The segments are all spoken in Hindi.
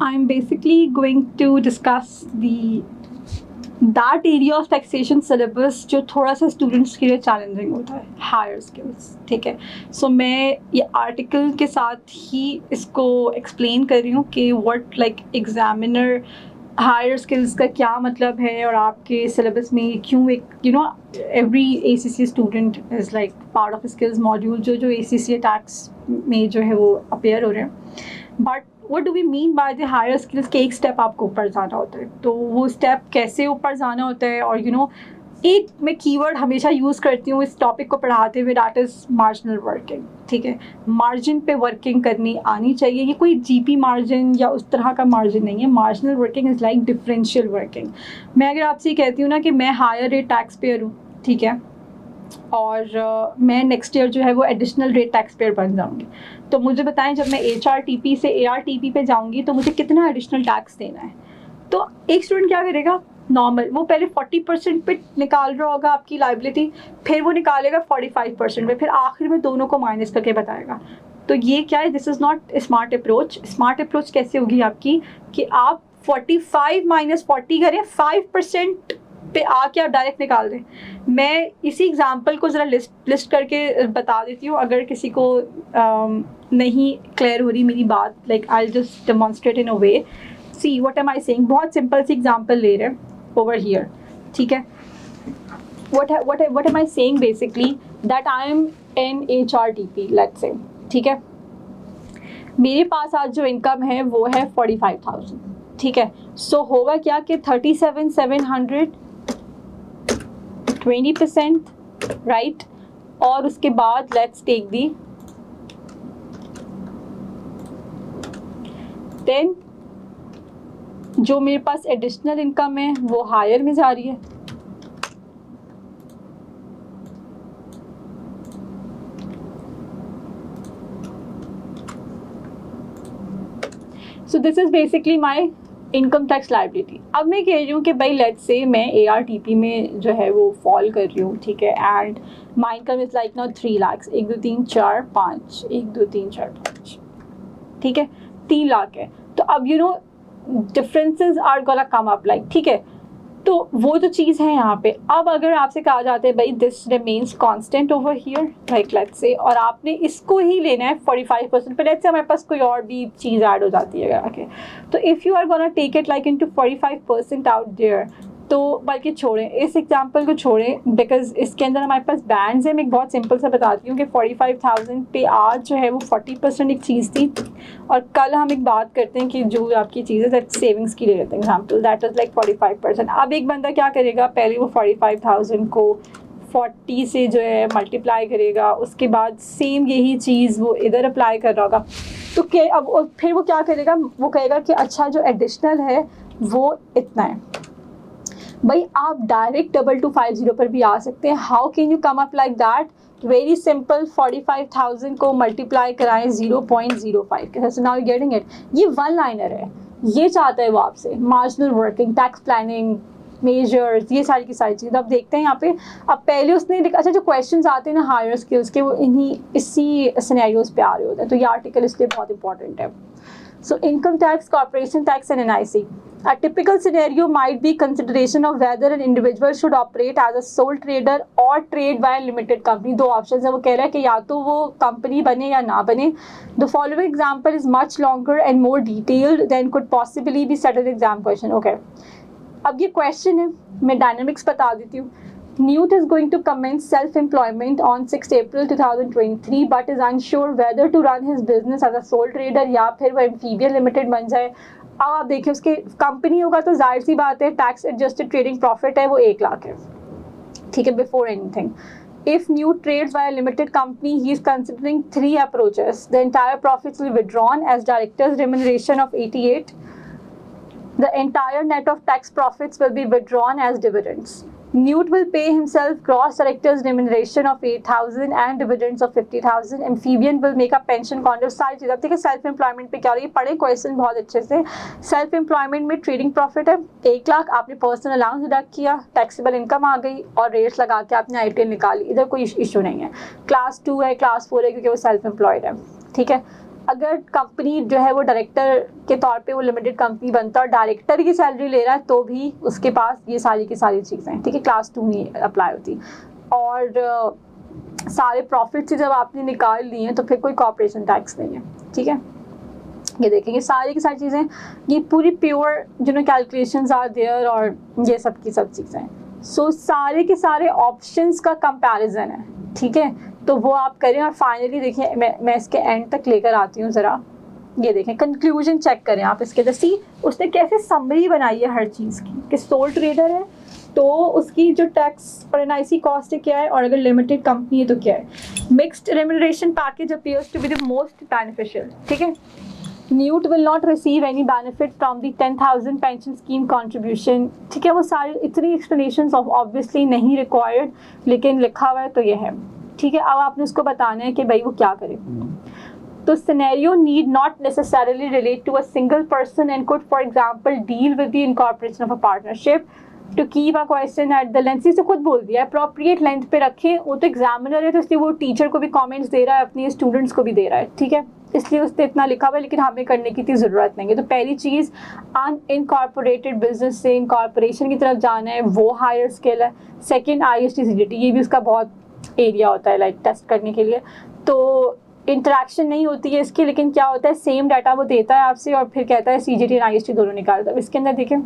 I'm basically going to discuss that area of taxation syllabus जो थोड़ा सा स्टूडेंट्स के लिए चैलेंजिंग होता है, हायर स्किल्स, ठीक है। सो मैं ये आर्टिकल के साथ ही इसको एक्सप्लेन कर रही हूँ कि what like examiner higher skills का क्या मतलब है और आपके सिलेबस में क्यों एक every ACCA student is like part of skills module जो ACCA टैक्स में जो है वो अपेयर हो रहे हैं। But what do we mean by the higher skills के एक स्टेप आपको ऊपर जाना होता है, तो वो स्टेप कैसे ऊपर जाना होता है। और एक मैं कीवर्ड हमेशा यूज़ करती हूँ इस टॉपिक को पढ़ाते हुए, दैट इज़ मार्जिनल वर्किंग, ठीक है। मार्जिन पे वर्किंग करनी आनी चाहिए। ये कोई GP मार्जिन या उस तरह का मार्जिन नहीं है। Marginal working is like differential working. मैं अगर आपसे कहती हूँ ना कि मैं हायर रेट टैक्स पेयर हूँ, ठीक है, और मैं नेक्स्ट ईयर जो है वो एडिशनल रेट टैक्स पेयर बन जाऊँगी, तो मुझे बताएं जब मैं HRTP से ARTP पे जाऊँगी तो मुझे कितना एडिशनल टैक्स देना है। तो एक स्टूडेंट क्या करेगा, नॉर्मल वो पहले 40% पे निकाल रहा होगा आपकी लाइबिलिटी, फिर वो निकालेगा 45% पे, फिर आखिर में दोनों को माइनस करके बताएगा। तो ये क्या है, this is not smart approach. Smart approach कैसे होगी आपकी कि आप 45 माइनस 40 करें, 5% पे आके आप डायरेक्ट निकाल दें। मैं इसी एग्जांपल को ज़रा लिस्ट करके बता देती हूँ, अगर किसी को नहीं क्लियर हो रही मेरी बात, like I just demonstrate in a way. See what am I saying, बहुत सिंपल सी एग्जांपल ले रहे हैं ओवर हियर, ठीक है। what am I saying basically, that I am in HRTP, let's say, ठीक है। मेरे पास आज जो इनकम है वो है 45,000, ठीक है। सो होगा क्या कि 37,700 20%, राइट। और उसके बाद लेट्स टेक दी 10, जो मेरे पास एडिशनल इनकम है वो हायर में जा रही है, so this is basically my income tax liability. अब मैं कह रही हूँ कि भाई लेट्स से मैं ARTP में जो है वो फॉल कर रही हूँ, ठीक है, and my income is like not 3 lakh, 1 2 3 4 5, 1 2 3 4 5, ठीक है, 3 लाख है। तो अब differences are gonna come up, like, ठीक है। तो वो जो चीज़ है यहाँ पे, अब अगर आपसे कहा जाता है भाई this remains constant over here, like let's say, और आपने इसको ही लेना है 45% पे, लेट्स से हमारे पास कोई और भी चीज़ ऐड हो जाती है आके, तो if you are gonna take it like into 45% out there, तो बल्कि छोड़ें इस एग्जांपल को, छोड़ें, बिकॉज इसके अंदर हमारे पास बैंड्स हैं। मैं एक बहुत सिंपल सा बताती हूँ कि 45,000 पे आज जो है वो 40% एक चीज़ थी, और कल हम एक बात करते हैं कि जो आपकी चीज़ है दैट सेविंग्स की ले लेते हैं एग्जाम्पल, दैट इज़ लाइक 45%। अब एक बंदा क्या करेगा, पहले वो 45,000 को 40 से जो है मल्टीप्लाई करेगा, उसके बाद सेम यही चीज़ वो इधर अप्लाई कर रहा होगा, तो क्या अब फिर वो क्या करेगा, वो कहेगा कि अच्छा जो एडिशनल है वो इतना है। भाई आप डायरेक्ट 2250 पर भी आ सकते हैं। How can you come up like that, very simple, 45,000 को मल्टीप्लाई कराएं 0.05 के साथ, नाउ यू गेटिंग इट। ये वन लाइनर है, ये चाहता है वो आपसे marginal working, tax planning, measures, ये सारी की सारी चीज़ अब देखते हैं यहाँ पे। अब पहले उसने अच्छा जो क्वेश्चंस आते हैं ना हायर स्किल्स के, वो इसी सिनेरियोज पे आ रहे होते हैं, तो ये आर्टिकल इसलिए बहुत इंपॉर्टेंट है। So income tax, corporation tax and NIC. A typical scenario might be consideration of whether an individual should operate as a sole trader or trade by a limited company. दो options है, वो कह रहा है कि या तो वो company बने या ना बने. The following example is much longer and more detailed than could possibly be set as exam question. Okay. अब ये question है, मैं dynamics बता देती हूँ. Newt is going to commence self-employment on 6 April 2023 but is unsure whether to run his business as a sole trader या फिर वो Amphibian Limited बन जाए। अब आप देखिए उसके कंपनी होगा तो जाहिर सी बात है टैक्स एडजस्टेड ट्रेडिंग प्रॉफिट है वो 1 लाख है, ठीक है, before anything. If Newt trades by a limited company, he is considering 3 approaches. The entire profits will be withdrawn as director's remuneration of 88. The entire net of tax profits will be withdrawn as dividends. Newt will pay himself gross director's remuneration of 8,000 and dividends of 50,000. Amphibian will make a pension contribution. सारी चीज़ अब देखिए सेल्फ एम्प्लॉयमेंट पे क्या हो रही है, पढ़े क्वेश्चन बहुत अच्छे से। सेल्फ एम्प्लॉयमेंट में ट्रेडिंग प्रॉफिट है 1 लाख, आपने पर्सनल अलाउंस डिडक्ट किया, टैक्सेबल इनकम आ गई और रेट्स लगा के आपने ITL निकाली, इधर कोई इशू नहीं है। क्लास 2 है, क्लास 4 है क्योंकि वो सेल्फ एम्प्लॉयड है, ठीक है। अगर कंपनी जो है वो डायरेक्टर के तौर पे वो लिमिटेड कंपनी बनता है और डायरेक्टर की सैलरी ले रहा है तो भी उसके पास ये सारी की सारी चीज़ें, ठीक है, क्लास 2 नहीं अप्लाई होती। और सारे प्रॉफिट से जब आपने निकाल लिए हैं तो फिर कोई कॉर्पोरेशन टैक्स नहीं है, ठीक है। ये देखेंगे सारी की सारी चीज़ें, ये पूरी प्योर जिन्होंने कैलकुलेशंस आर देयर और ये सब की सब चीज़ें। सो सारे के सारे ऑप्शंस का कंपैरिजन है, ठीक है, तो वो आप करें। और फाइनली देखिए मैं इसके एंड तक लेकर आती हूँ ज़रा, ये देखें कंक्लूजन चेक करें आप इसके, जैसे उसने कैसे समरी बनाई है हर चीज़ की, कि सोल ट्रेडर है तो उसकी जो टैक्स और एनआईसी कॉस्ट है क्या है, और अगर लिमिटेड कंपनी है तो क्या है। Mixed remuneration package appears to be the most beneficial, ठीक है। Newt will not receive any benefit from the 10,000 pension scheme contribution, ठीक है। वो सारी इतनी एक्सप्लेनेशन ऑब्वियसली नहीं रिक्वायर्ड, लेकिन लिखा हुआ है तो ये है, ठीक है। अब आपने उसको बताना है कि भाई वो क्या करे। तो scenario need not necessarily relate to a single person and could, for example, deal with the incorporation of a partnership. To keep a question at the length, से खुद बोल दिया appropriate length पे रखें। वो तो एग्जामिनर है तो इसलिए वो टीचर को भी कमेंट्स दे रहा है, अपने स्टूडेंट्स को भी दे रहा है, ठीक है, इसलिए उसने इतना लिखा हुआ है, लेकिन हमें करने की इतनी ज़रूरत नहीं है। तो पहली चीज़ अनइनकॉर्पोरेटेड बिजनेस से इनकॉर्पोरेशन की तरफ जाना है, वो हायर स्किल है। सेकेंड IST CGT, ये भी उसका बहुत एरिया होता है लाइक टेस्ट करने के लिए। तो इंटरेक्शन नहीं होती है इसकी, लेकिन क्या होता है सेम डाटा वो देता है आपसे और फिर कहता है CGT और IST दोनों निकालता है। इसके अंदर देखें,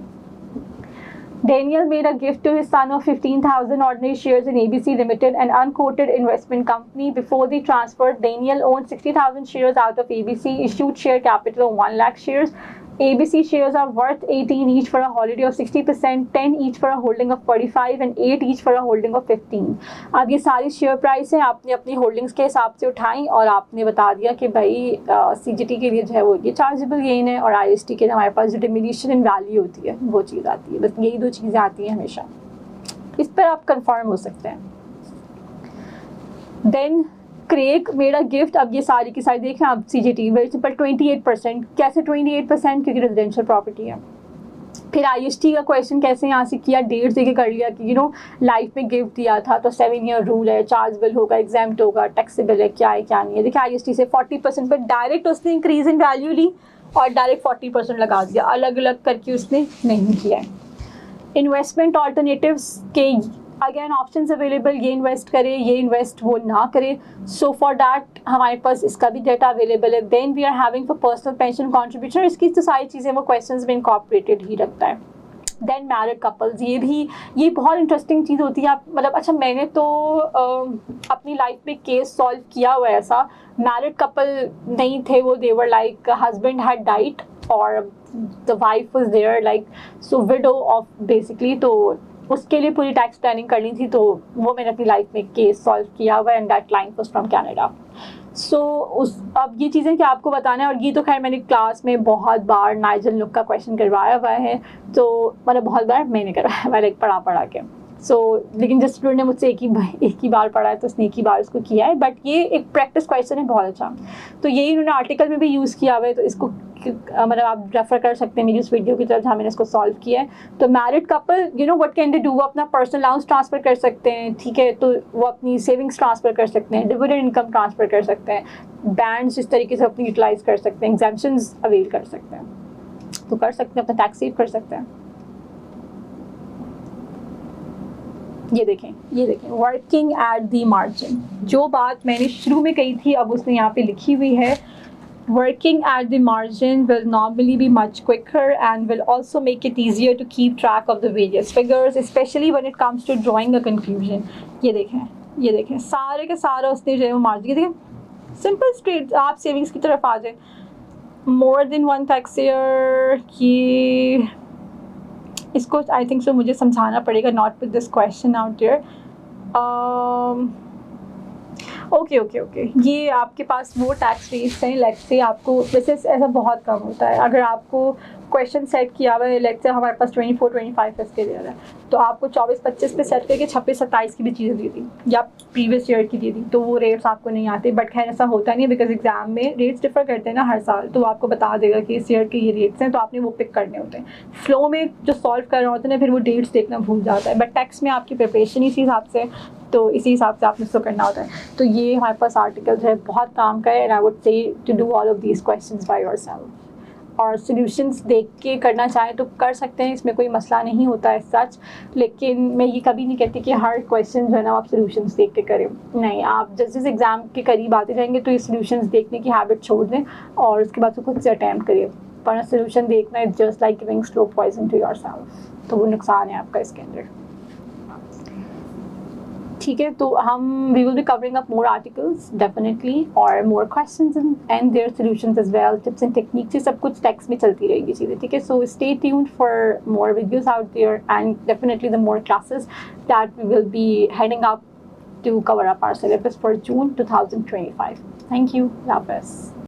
Daniel made a gift to his son of 15,000 ordinary shares in ABC Limited, an unquoted investment company. Before the transfer, Daniel owned 60,000 shares out of ABC, issued share capital of 1 lakh shares. ABC shares are worth 18 each for a holiday of 60%, 10 each for a holding of 45 and 8 each for a holding of 15. अब ये सारी शेयर प्राइस है, आपने अपनी होल्डिंग्स के हिसाब से उठाई और आपने बता दिया कि भाई CGT के लिए जो है वो ये चार्जेबल गेन है, और IST के लिए हमारे पास जो डिमिनिशन इन वैल्यू होती है वो चीज़ आती है। बस यही दो चीज़ें आती हैं हमेशा, इस पर आप कंफर्म हो सकते हैं। Then Craig made a gift, अब ये सारी की सारी देखें आप CGT वेरी सिंपल 28%, कैसे 28%, क्योंकि रेजिडेंशियल प्रॉपर्टी है। फिर IST का क्वेश्चन कैसे यहाँ से किया, डेट्स देके कर लिया कि लाइफ में गिफ्ट दिया था तो 7 ईयर रूल है, चार्जेबल होगा, एग्जाम्प्ट होगा, टैक्सेबल है, क्या है क्या नहीं है। देखिए IST से 40% पर डायरेक्ट उसने इंक्रीज इन वैल्यू ली और डायरेक्ट 40% लगा दिया, अलग अलग करके उसने नहीं किया है। इन्वेस्टमेंट ऑल्टरनेटिव्स के अगेन ऑप्शंस अवेलेबल, ये इन्वेस्ट करें, ये इन्वेस्ट वो ना करें। सो फॉर दैट हमारे पास इसका भी डाटा अवेलेबल है। Then we are having for personal pension contribution, इसकी तो सारी चीज़ें वो क्वेश्चंस में इनकॉर्पोरेटेड ही रखता है। देन मैरिड कपल्स, ये बहुत इंटरेस्टिंग चीज़ होती है। आप मतलब अच्छा मैंने तो अपनी लाइफ में केस सॉल्व किया हुआ है ऐसा, मैरिड कपल नहीं थे वो, देवर लाइक हस्बैंड हैड डाइड और the wife was there like so widow of basically, तो उसके लिए पूरी टैक्स प्लानिंग करनी थी, तो वो मैंने अपनी लाइफ में केस सॉल्व किया हुआ है and that client was from Canada. So अब ये चीज़ें क्या आपको बताना है, और ये तो खैर मैंने क्लास में बहुत बार नाइजल लुक का क्वेश्चन करवाया हुआ है, तो मतलब बहुत बार मैंने करवाया हुआ है लाइक पढ़ा के। लेकिन जिस स्टूडेंट ने मुझसे एक ही बार पढ़ा है तो उसने एक ही बार इसको किया है, बट ये एक प्रैक्टिस क्वेश्चन है बहुत अच्छा। तो यही उन्होंने आर्टिकल में भी यूज़ किया हुआ है, तो इसको मतलब आप रेफर कर सकते हैं मेरी उस वीडियो की तरफ जहाँ मैंने इसको सॉल्व किया है। तो married couple what can they do, अपना पर्सनल अलाउंस ट्रांसफ़र कर सकते हैं, ठीक है, तो वो अपनी सेविंग्स ट्रांसफ़र कर सकते हैं, डिविडेंड इनकम ट्रांसफ़र कर सकते हैं, बैंड्स इस तरीके से अपनी यूटिलाइज़ कर सकते हैं, एग्जाम्पशंस अवेल कर सकते हैं, तो कर सकते हैं, अपना टैक्स सेव कर सकते हैं। ये देखें वर्किंग एट दी मार्जिन, जो बात मैंने शुरू में कही थी अब उसने यहाँ पे लिखी हुई है। Working at the margin will normally be much quicker and will also make it easier to keep track of the various figures, especially when it comes to drawing a conclusion. ये देखें सारे के सारा उसने जो है वो मार्जिन, ये देखें सिंपल स्ट्रेट, आप सेविंग्स की तरफ आ जाए। More than one tax year की इसको आई थिंक सो मुझे समझाना पड़ेगा, not with this question out there. Okay ये आपके पास वो टैक्स रेट्स हैं, लेट्स से आपको वैसे ऐसा बहुत कम होता है, अगर आपको क्वेश्चन सेट किया हुआ है लेट्स से हमारे पास 24-25 इसके दे रहा है, तो आपको 24-25 पे सेट करके 26-27 की भी चीज़ें दी थी या प्रीवियस ईयर की दी थी, तो वो रेट्स आपको नहीं आते। बट खैर ऐसा होता नहीं है बिकॉज एग्जाम में रेट्स डिफर करते हैं ना हर साल, तो वो आपको बता देगा कि इस ईयर के ये रेट्स हैं, तो आपने वो पिक करने होते हैं। फ्लो में जो सॉल्व कर रहे होते हैं फिर वो डेट्स देखना भूल जाता है, बट टैक्स में आपकी प्रिपरेशन इसी हिसाब से तो इसी हिसाब से आपने उसको करना होता है। तो ये हमारे पास आर्टिकल जो है बहुत काम का है, and I would say to do all of these questions by yourself. और सॉल्यूशंस देख के करना चाहें तो कर सकते हैं, इसमें कोई मसला नहीं होता है सच। लेकिन मैं ये कभी नहीं कहती कि हर क्वेश्चन जो है ना आप सॉल्यूशंस देख के करें। नहीं, आप जैसे जिस एग्ज़ाम के करीब आते जाएंगे तो ये सॉल्यूशंस देखने की हैबिट छोड़ दें और उसके बाद खुद से अटैम्प्ट करिए। पर सॉल्यूशन देखना is just like giving slow poison to yourself, तो वो नुकसान है आपका इसके अंदर। ठीक है, तो हम we will be covering up more articles definitely, और more questions and their solutions as well, tips and techniques, ये सब कुछ टेक्स्ट में चलती रहेगी चीज़ें। ठीक है, so stay tuned for more videos out there and definitely the more classes that we will be heading up to cover up our syllabus for June 2025. Thank you. Lapis.